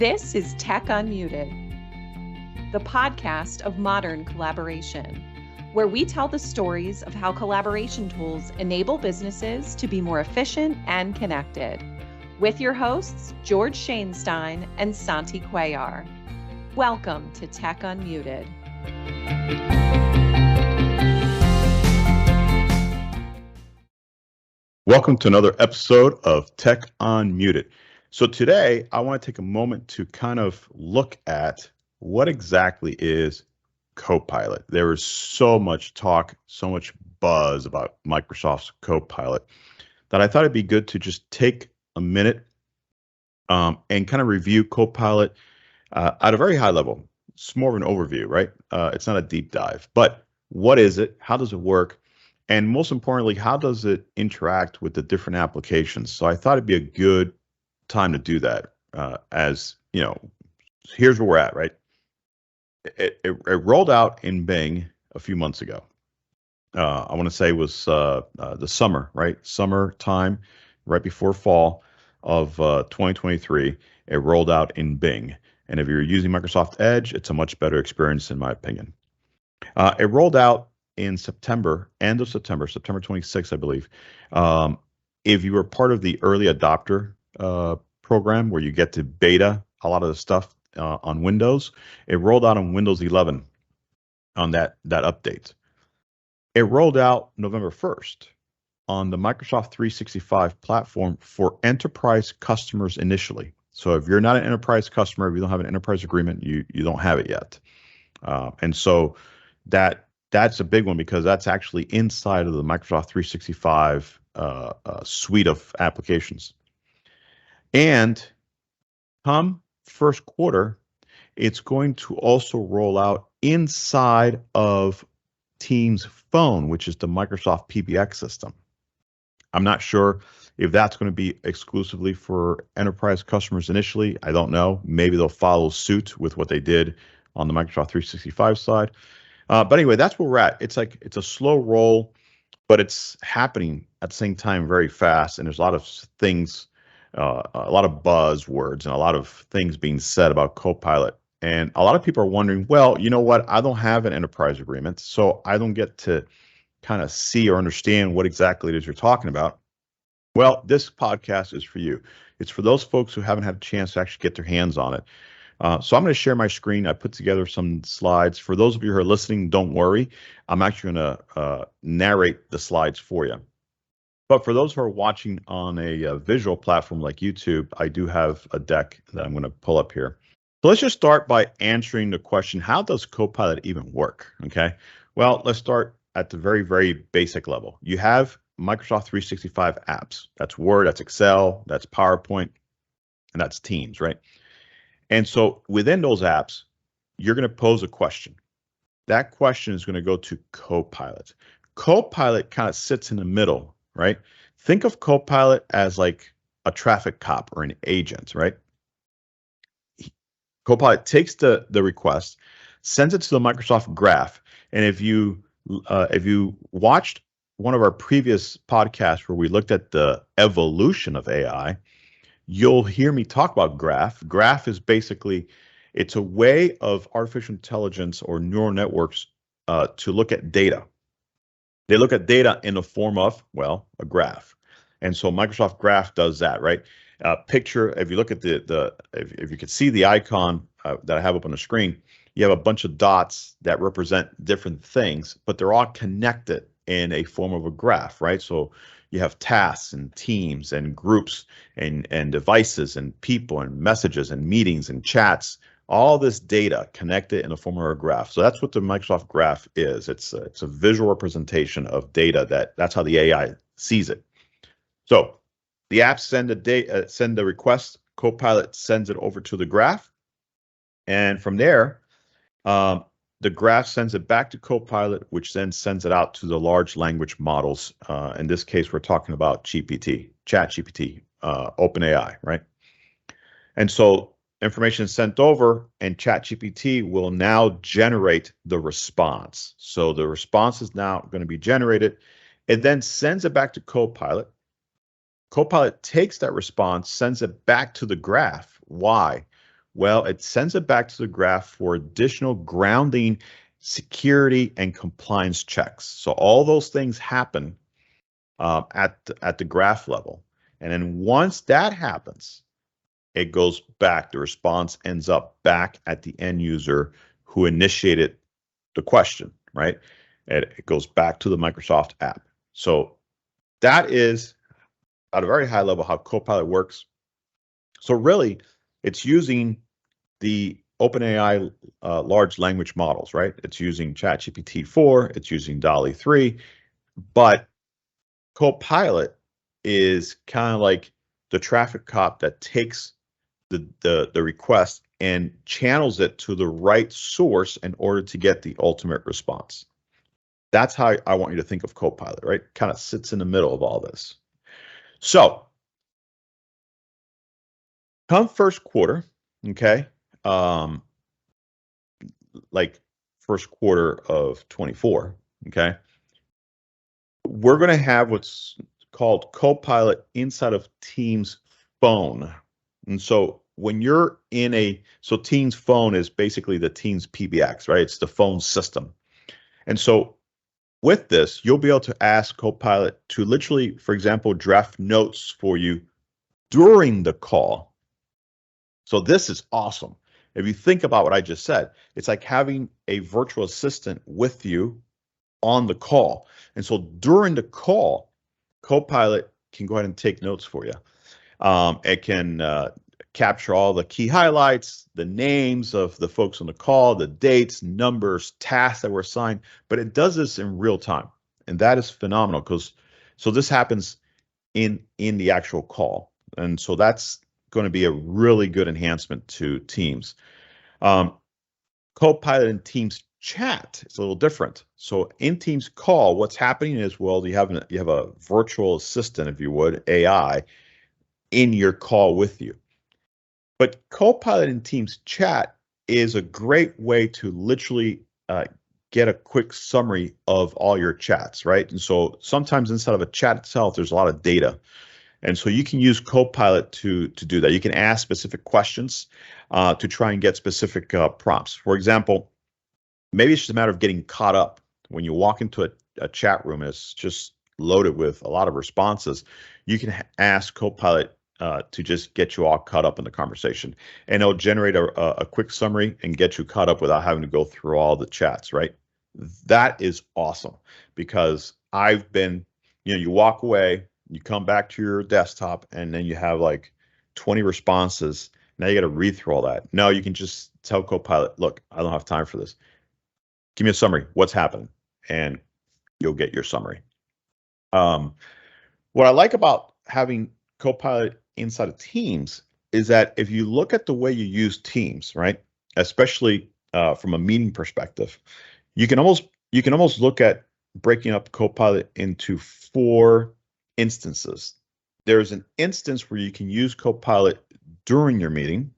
This is Tech Unmuted, the podcast of modern collaboration, where we tell the stories of how collaboration tools enable businesses to be more efficient and connected. With your hosts, George Shainstein and Santi Cuellar. Welcome to Tech Unmuted. Welcome to another episode of Tech Unmuted. So today I want to take a moment to kind of look at what exactly is Copilot. There is so much talk, so much buzz about Microsoft's Copilot that I thought it'd be good to just take a minute and kind of review Copilot at a very high level. It's more of an overview, right? It's not a deep dive, but what is it? How does it work? And most importantly, how does it interact with the different applications? So I thought it'd be a good time to do that. As you know, here's where we're at, right? It rolled out in Bing a few months ago. I want to say it was the summer, right? Summertime, right before fall of 2023. It rolled out in Bing. And if you're using Microsoft Edge, it's a much better experience, in my opinion. It rolled out in September, end of September, September 26th, I believe. If you were part of the early adopter program where you get to beta a lot of the stuff on Windows, it rolled out on Windows 11 on that update. It rolled out November 1st on the Microsoft 365 platform for enterprise customers initially. So if you're not an enterprise customer, if you don't have an enterprise agreement, you don't have it yet. And so that's a big one because that's actually inside of the Microsoft 365 suite of applications. And come first quarter, it's going to also roll out inside of Teams Phone, which is the Microsoft PBX system. I'm not sure if that's going to be exclusively for enterprise customers initially. I don't know. Maybe they'll follow suit with what they did on the Microsoft 365 side. But anyway, that's where we're at. It's a slow roll, but it's happening at the same time very fast. And there's a lot of things, a lot of buzzwords and a lot of things being said about Copilot. And a lot of people are wondering, well, you know what? I don't have an enterprise agreement, so I don't get to kind of see or understand what exactly it is you're talking about. Well, this podcast is for you. It's for those folks who haven't had a chance to actually get their hands on it. So I'm going to share my screen. I put together some slides. For those of you who are listening, don't worry. I'm actually going to narrate the slides for you. But for those who are watching on a visual platform like YouTube, I do have a deck that I'm going to pull up here. So let's just start by answering the question, how does Copilot even work? Okay. Well, let's start at the very, very basic level. You have Microsoft 365 apps. That's Word, that's Excel, that's PowerPoint, and that's Teams, right? And so within those apps, you're going to pose a question. That question is going to go to Copilot. Copilot kind of sits in the middle, right? Think of Copilot as like a traffic cop or an agent, right? Copilot takes the request, sends it to the Microsoft Graph. And if you watched one of our previous podcasts where we looked at the evolution of AI, you'll hear me talk about Graph. Graph is basically, it's a way of artificial intelligence or neural networks to look at data. They look at data in the form of, well, a graph. And so Microsoft Graph does that, right? Picture, if you look at if you could see the icon that I have up on the screen, you have a bunch of dots that represent different things, but they're all connected in a form of a graph, right? So you have tasks and teams and groups and devices and people and messages and meetings and chats, all this data connected in the form of a graph. So that's what the Microsoft Graph is. It's a visual representation of data that's how the AI sees it. So the apps send the request, Copilot sends it over to the graph. And from there, the graph sends it back to Copilot, which then sends it out to the large language models. In this case, we're talking about GPT, ChatGPT, OpenAI, right? And so information is sent over, and ChatGPT will now generate the response. So the response is now going to be generated. It then sends it back to Copilot. Copilot takes that response, sends it back to the graph. Why? Well, it sends it back to the graph for additional grounding, security, and compliance checks. So all those things happen at the graph level. And then once that happens, it goes back. The response ends up back at the end user who initiated the question, right? It goes back to the Microsoft app. So that is at a very high level how Copilot works. So really, it's using the OpenAI large language models, right? It's using ChatGPT 4, it's using DALL-E 3, but Copilot is kind of like the traffic cop that takes the request and channels it to the right source in order to get the ultimate response. That's how I want you to think of Copilot, right? Kind of sits in the middle of all this. So come first quarter, okay, like first quarter of 24, okay, we're going to have what's called Copilot inside of Teams phone. And so when you're so Teams phone is basically the Teams PBX, right? It's the phone system. And so with this, you'll be able to ask Copilot to literally, for example, draft notes for you during the call. So this is awesome. If you think about what I just said, it's like having a virtual assistant with you on the call. And so during the call, Copilot can go ahead and take notes for you. It can capture all the key highlights, the names of the folks on the call, the dates, numbers, tasks that were assigned, but it does this in real time. And that is phenomenal so this happens in the actual call. And so that's going to be a really good enhancement to Teams. Copilot in Teams chat is a little different. So in Teams call, what's happening is, well, you have a virtual assistant, if you would, AI, in your call with you. But Copilot in Teams chat is a great way to literally get a quick summary of all your chats, right? And so sometimes inside of a chat itself, there's a lot of data. And so you can use Copilot to do that. You can ask specific questions to try and get specific prompts. For example, maybe it's just a matter of getting caught up. When you walk into a chat room, it's just loaded with a lot of responses. You can ask Copilot to just get you all caught up in the conversation. And it'll generate a quick summary and get you caught up without having to go through all the chats, right? That is awesome because I've been, you walk away, you come back to your desktop, and then you have like 20 responses. Now you got to read through all that. No, you can just tell Copilot, look, I don't have time for this. Give me a summary. What's happening? And you'll get your summary. What I like about having Copilot inside of Teams is that if you look at the way you use Teams, right, especially from a meeting perspective, you can almost look at breaking up Copilot into 4 instances. There's an instance where you can use Copilot during your meeting.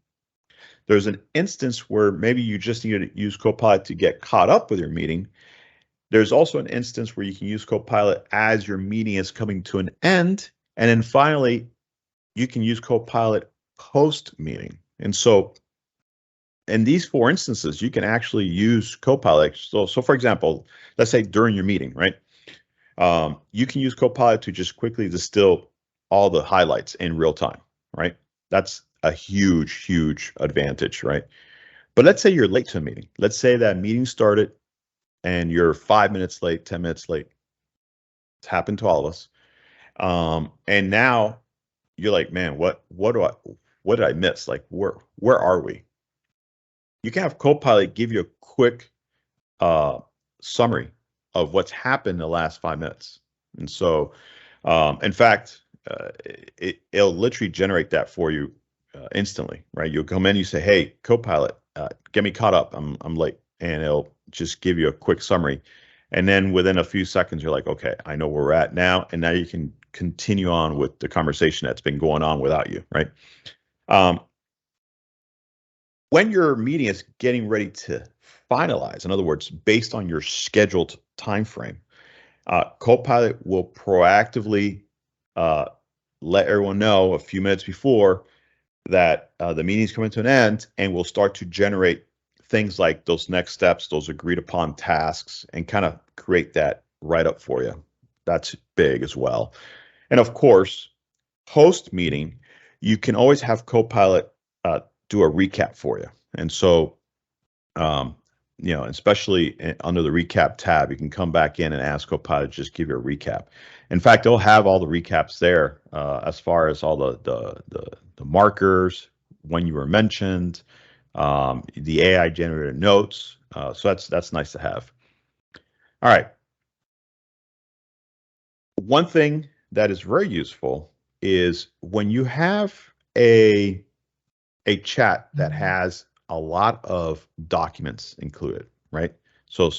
There's an instance where maybe you just need to use Copilot to get caught up with your meeting. There's also an instance where you can use Copilot as your meeting is coming to an end. And then finally, you can use Copilot post-meeting. And so in these 4 instances, you can actually use Copilot. So for example, let's say during your meeting, right? You can use Copilot to just quickly distill all the highlights in real time, right? That's a huge, huge advantage, right? But let's say you're late to a meeting. Let's say that meeting started and you're 5 minutes late, 10 minutes late. It's happened to all of us. And now you're like, man, what did I miss? Like, where are we? You can have Copilot give you a quick summary of what's happened in the last 5 minutes. And so, in fact, it'll literally generate that for you instantly, right? You'll come in, you say, hey, Copilot, get me caught up. I'm late. And it'll just give you a quick summary. And then within a few seconds, you're like, okay, I know where we're at now. And now you can continue on with the conversation that's been going on without you, right? When your meeting is getting ready to finalize, in other words, based on your scheduled time frame, Copilot will proactively let everyone know a few minutes before that the meeting's coming to an end, and we'll start to generate things like those next steps, those agreed upon tasks, and kind of create that write up for you. That's big as well. And of course, post meeting, you can always have Copilot do a recap for you. And so, especially under the recap tab, you can come back in and ask Copilot to just give you a recap. In fact, they'll have all the recaps there as far as all the markers, when you were mentioned, the AI generated notes. So that's nice to have. All right. One thing that is very useful is when you have a chat that has a lot of documents included, right? So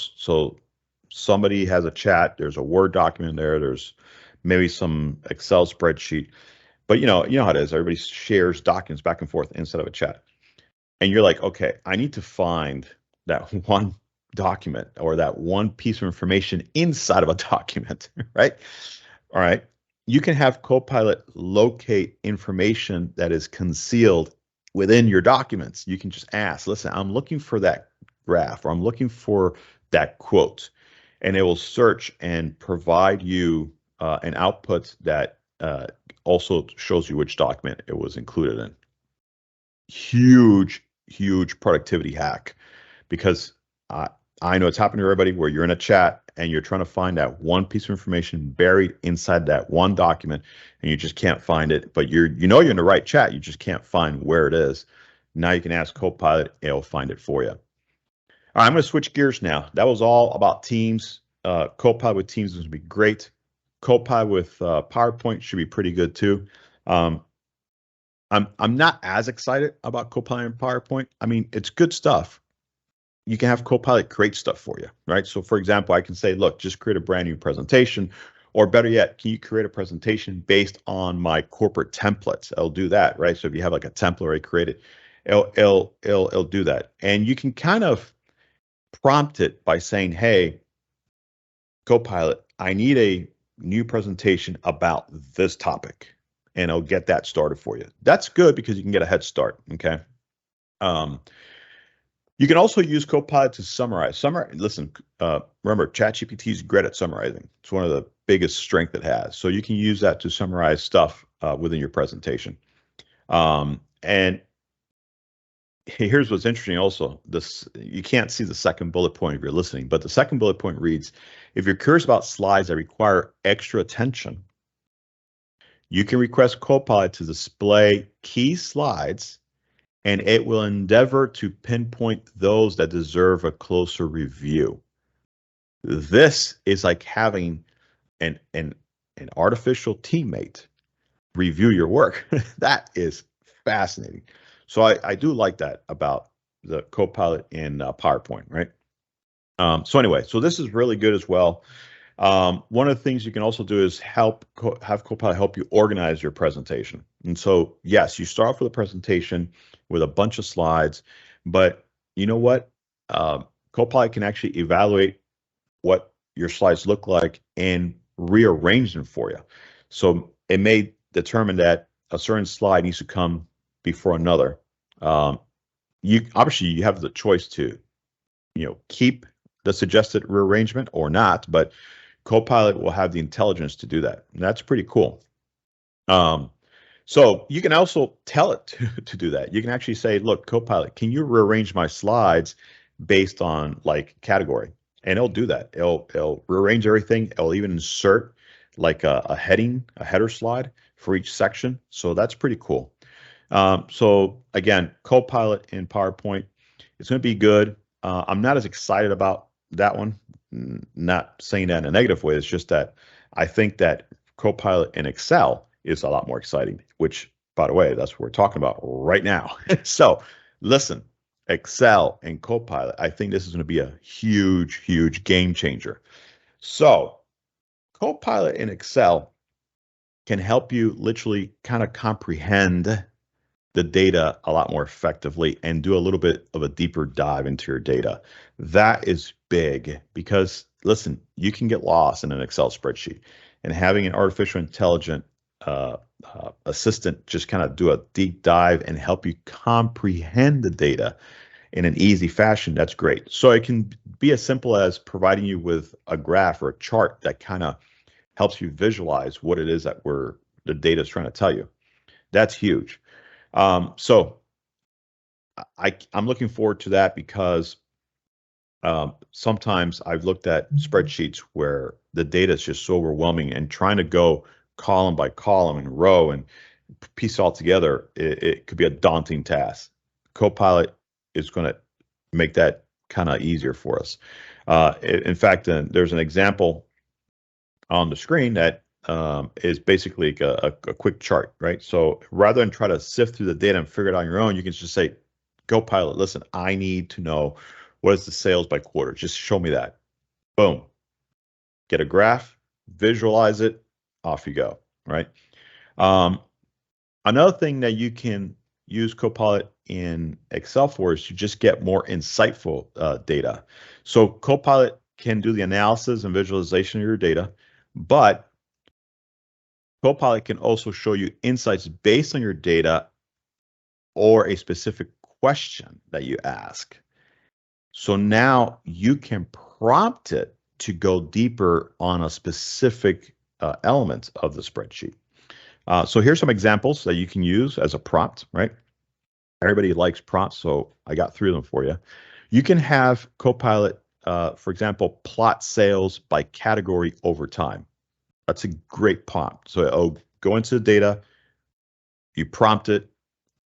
somebody has a chat, there's a Word document there, there's maybe some Excel spreadsheet, but you know how it is. Everybody shares documents back and forth instead of a chat. And you're like, okay, I need to find that one document or that one piece of information inside of a document, right? All right. You can have Copilot locate information that is concealed within your documents. You can just ask, listen, I'm looking for that graph, or I'm looking for that quote, and it will search and provide you an output that also shows you which document it was included in. Huge productivity hack, because I know it's happened to everybody where you're in a chat and you're trying to find that one piece of information buried inside that one document and you just can't find it, but you're in the right chat, you just can't find where it is. Now you can ask Copilot, it'll find it for you. All right, I'm going to switch gears now. That was all about Teams. Copilot with Teams is going to be great. Copilot with PowerPoint should be pretty good too. I'm not as excited about Copilot and PowerPoint. I mean, it's good stuff. You can have Copilot create stuff for you, right? So for example, I can say, look, just create a brand new presentation, or better yet, can you create a presentation based on my corporate templates? It'll do that, right? So if you have like a template already created, it'll do that. And you can kind of prompt it by saying, hey, Copilot, I need a new presentation about this topic, and it'll get that started for you. That's good because you can get a head start, okay? You can also use Copilot to summarize. Listen, remember, ChatGPT is great at summarizing. It's one of the biggest strengths it has. So you can use that to summarize stuff within your presentation. And here's what's interesting also. You can't see the second bullet point if you're listening, but the second bullet point reads, if you're curious about slides that require extra attention, you can request Copilot to display key slides, and it will endeavor to pinpoint those that deserve a closer review. This is like having an artificial teammate review your work. That is fascinating. So I do like that about the Copilot in PowerPoint, right? So anyway, so this is really good as well. One of the things you can also do is have Copilot help you organize your presentation. And so, yes, you start off with a presentation with a bunch of slides, but you know what? Copilot can actually evaluate what your slides look like and rearrange them for you. So it may determine that a certain slide needs to come before another. You have the choice to, keep the suggested rearrangement or not, but Copilot will have the intelligence to do that. And that's pretty cool. So you can also tell it to do that. You can actually say, look, Copilot, can you rearrange my slides based on like category? And it'll do that. It'll rearrange everything. It'll even insert like a header slide for each section. So that's pretty cool. So again, Copilot in PowerPoint, it's going to be good. I'm not as excited about that one. Not saying that in a negative way. It's just that I think that Copilot in Excel is a lot more exciting, which, by the way, that's what we're talking about right now. So listen, Excel and Copilot, I think this is going to be a huge game changer. So Copilot in Excel can help you literally kind of comprehend the data a lot more effectively and do a little bit of a deeper dive into your data. That is big because, listen, you can get lost in an Excel spreadsheet, and having an artificial intelligence assistant just kind of do a deep dive and help you comprehend the data in an easy fashion, that's great. So it can be as simple as providing you with a graph or a chart that kind of helps you visualize what it is that the data is trying to tell you. That's huge. So I'm looking forward to that because sometimes I've looked at spreadsheets where the data is just so overwhelming, and trying to go column by column and row and piece it all together, it could be a daunting task. Copilot is going to make that kind of easier for us. In fact, there's an example on the screen that is basically a quick chart, right? So rather than try to sift through the data and figure it out on your own, you can just say, Copilot, listen, I need to know what is the sales by quarter. Just show me that. Boom. Get a graph, visualize it, off you go, right? Another thing that you can use Copilot in Excel for is to just get more insightful data. So Copilot can do the analysis and visualization of your data, but Copilot can also show you insights based on your data or a specific question that you ask. So now you can prompt it to go deeper on a specific element of the spreadsheet. So here's some examples that you can use as a prompt, right? Everybody likes prompts, so I got 3 of them for you. You can have Copilot, for example, plot sales by category over time. That's a great prompt. So it'll go into the data, you prompt it,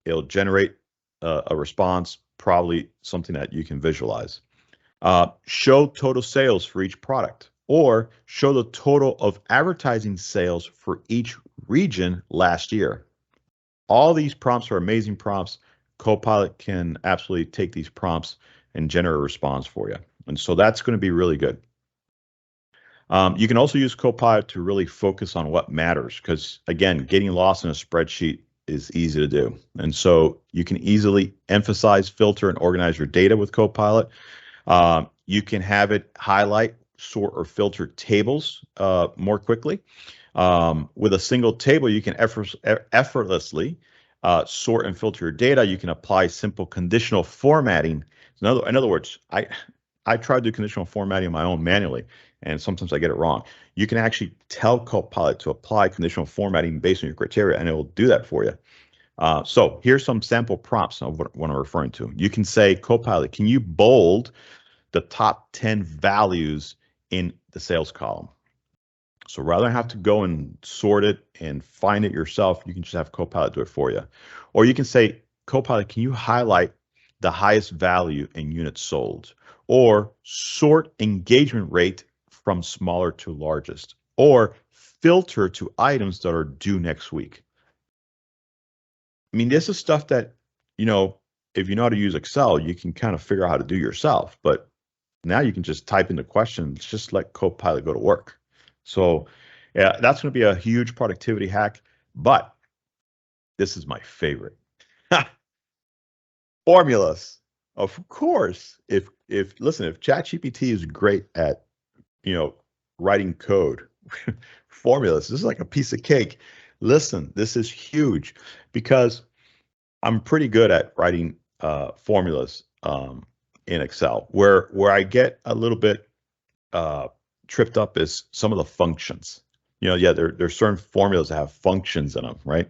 it'll generate a response, probably something that you can visualize. Show total sales for each product, or show the total of advertising sales for each region last year. All these prompts are amazing prompts. Copilot can absolutely take these prompts and generate a response for you. And so that's going to be really good. You can also use Copilot to really focus on what matters, because again, getting lost in a spreadsheet is easy to do. And so you can easily emphasize, filter, and organize your data with Copilot. You can have it highlight, sort, or filter tables more quickly. With a single table, you can effortlessly sort and filter your data. You can apply simple conditional formatting. In other words, I try to do conditional formatting on my own manually, and sometimes I get it wrong. You can actually tell Copilot to apply conditional formatting based on your criteria, and it will do that for you. So here's some sample prompts of what I'm referring to. You can say, Copilot, can you bold the top 10 values in the sales column? So rather than have to go and sort it and find it yourself, you can just have Copilot do it for you. Or you can say, Copilot, can you highlight the highest value in units sold? Or sort engagement rate from smaller to largest? Or filter to items that are due next week? I mean, this is stuff that, if you know how to use Excel, you can kind of figure out how to do yourself. But now you can just type in the questions, just let Copilot go to work. So yeah, that's going to be a huge productivity hack. But this is my favorite. Formulas. Of course, if ChatGPT is great at, writing code, formulas, this is like a piece of cake. Listen, this is huge because I'm pretty good at writing formulas in Excel. Where I get a little bit tripped up is some of the functions. There's certain formulas that have functions in them, right?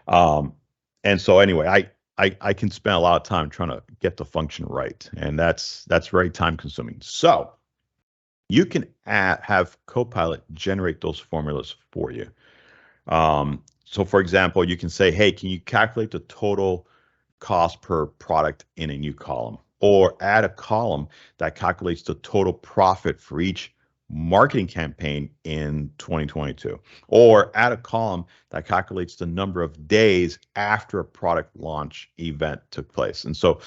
And so anyway, I can spend a lot of time trying to get the function right, and that's very time consuming. So you can have Copilot generate those formulas for you. So for example, you can say, hey, can you calculate the total cost per product in a new column? Or add a column that calculates the total profit for each marketing campaign in 2022. Or add a column that calculates the number of days after a product launch event took place. And so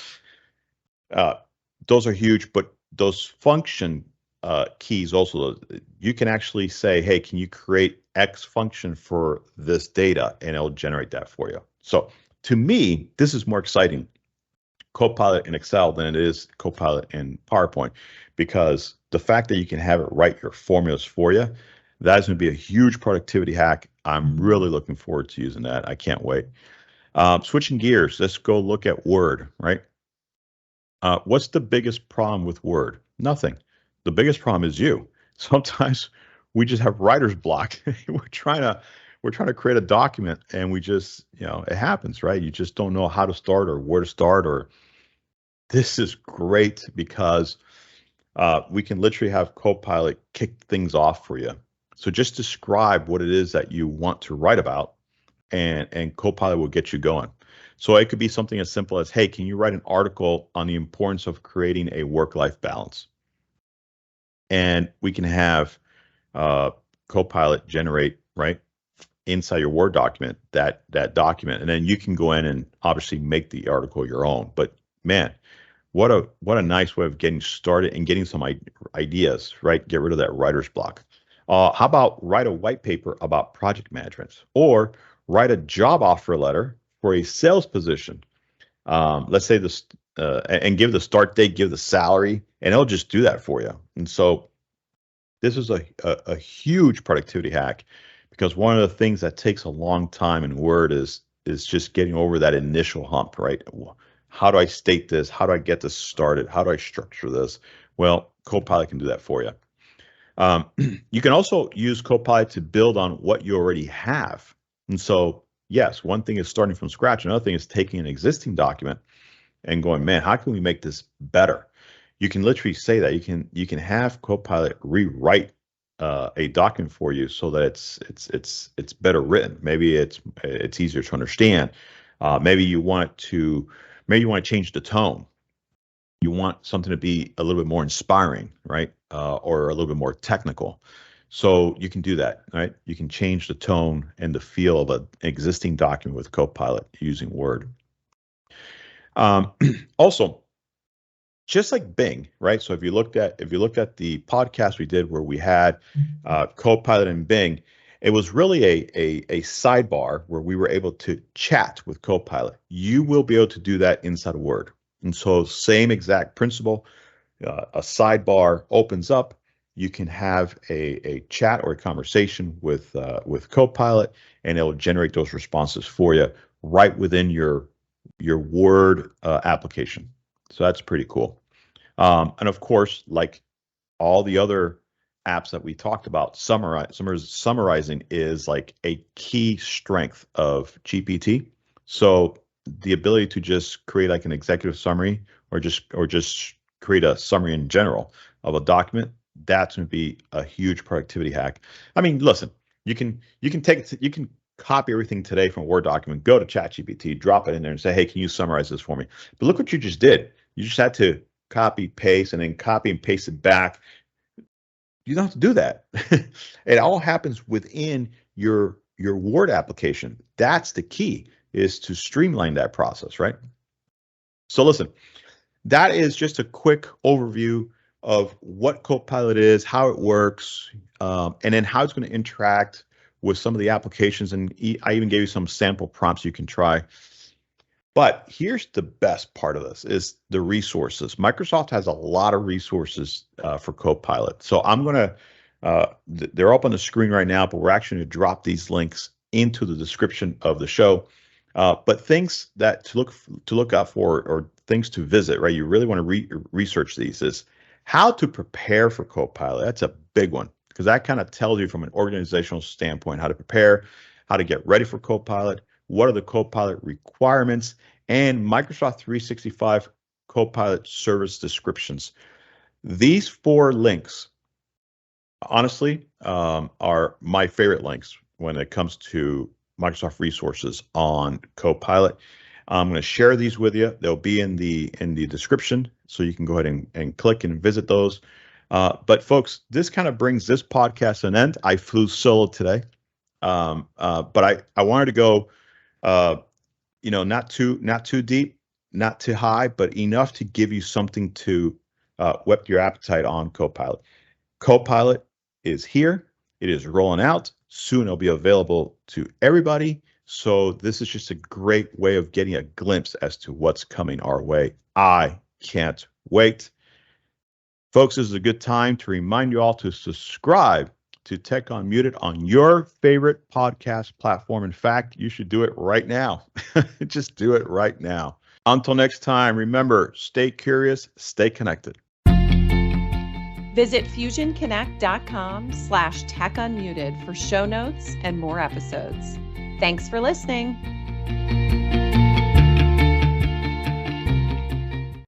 those are huge, but those function keys also, you can actually say, hey, can you create X function for this data? And it'll generate that for you. So to me, this is more exciting, Copilot in Excel, than it is Copilot in PowerPoint, because the fact that you can have it write your formulas for you, that is going to be a huge productivity hack. I'm really looking forward to using that. I can't wait. Switching gears, let's go look at Word, right? What's the biggest problem with Word? Nothing. The biggest problem is you. Sometimes we just have writer's block. we're trying to create a document and we just, it happens, right? You just don't know how to start or where to start. Or this is great because we can literally have Copilot kick things off for you. So just describe what it is that you want to write about, and Copilot will get you going. So it could be something as simple as, hey, can you write an article on the importance of creating a work-life balance? And we can have Copilot generate, right, inside your Word document, that document. And then you can go in and obviously make the article your own. But man, what a nice way of getting started and getting some ideas, right? Get rid of that writer's block. How about write a white paper about project management, or write a job offer letter for a sales position? Let's say this, and give the start date, give the salary, and it'll just do that for you. And so this is a huge productivity hack, because one of the things that takes a long time in Word is just getting over that initial hump, right? How do I state this? How do I get this started? How do I structure this? Well, Copilot can do that for you. You can also use Copilot to build on what you already have. And so, yes, one thing is starting from scratch. Another thing is taking an existing document and going, man, how can we make this better? You can literally say that. You can have Copilot rewrite a document for you so that it's better written. Maybe it's easier to understand. Maybe you want to change the tone. You want something to be a little bit more inspiring, right? Or a little bit more technical. So you can do that, right? You can change the tone and the feel of an existing document with Copilot using Word. Also, just like Bing, right? So if you looked at the podcast we did where we had Copilot and Bing, it was really a sidebar where we were able to chat with Copilot. You will be able to do that inside of Word. And so same exact principle, a sidebar opens up. You can have a chat or a conversation with Copilot, and it'll generate those responses for you right within your Word application. So that's pretty cool. And of course, like all the other apps that we talked about, summarizing is like a key strength of GPT. So the ability to just create like an executive summary, or just create a summary in general of a document, that's going to be a huge productivity hack. I mean, listen, you can copy everything today from a Word document, go to ChatGPT, drop it in there and say, hey, can you summarize this for me? But look what you just did. You just had to copy, paste, and then copy and paste it back. You don't have to do that. It all happens within your Word application. That's the key, is to streamline that process, right? So listen, that is just a quick overview of what Copilot is, how it works, and then how it's going to interact with some of the applications. And I even gave you some sample prompts you can try. But here's the best part of this, is the resources. Microsoft has a lot of resources for Copilot. So I'm going to, they're up on the screen right now, but we're actually going to drop these links into the description of the show. But things that to look out for, or things to visit, right? You really want to research these, is how to prepare for Copilot. That's a big one, because that kind of tells you from an organizational standpoint how to prepare, how to get ready for Copilot, what are the Copilot requirements, and Microsoft 365 Copilot service descriptions. These 4 links, honestly, are my favorite links when it comes to Microsoft resources on Copilot. I'm going to share these with you. They'll be in the description, so you can go ahead and click and visit those. But folks, this kind of brings this podcast to an end. I flew solo today, but I wanted to go, not too deep, not too high, but enough to give you something to whet your appetite on Copilot. Copilot is here. It is rolling out. Soon it'll be available to everybody. So this is just a great way of getting a glimpse as to what's coming our way. I can't wait. Folks, this is a good time to remind you all to subscribe to Tech Unmuted on your favorite podcast platform. In fact, you should do it right now. Just do it right now. Until next time, remember, stay curious, stay connected. Visit fusionconnect.com/techunmuted for show notes and more episodes. Thanks for listening.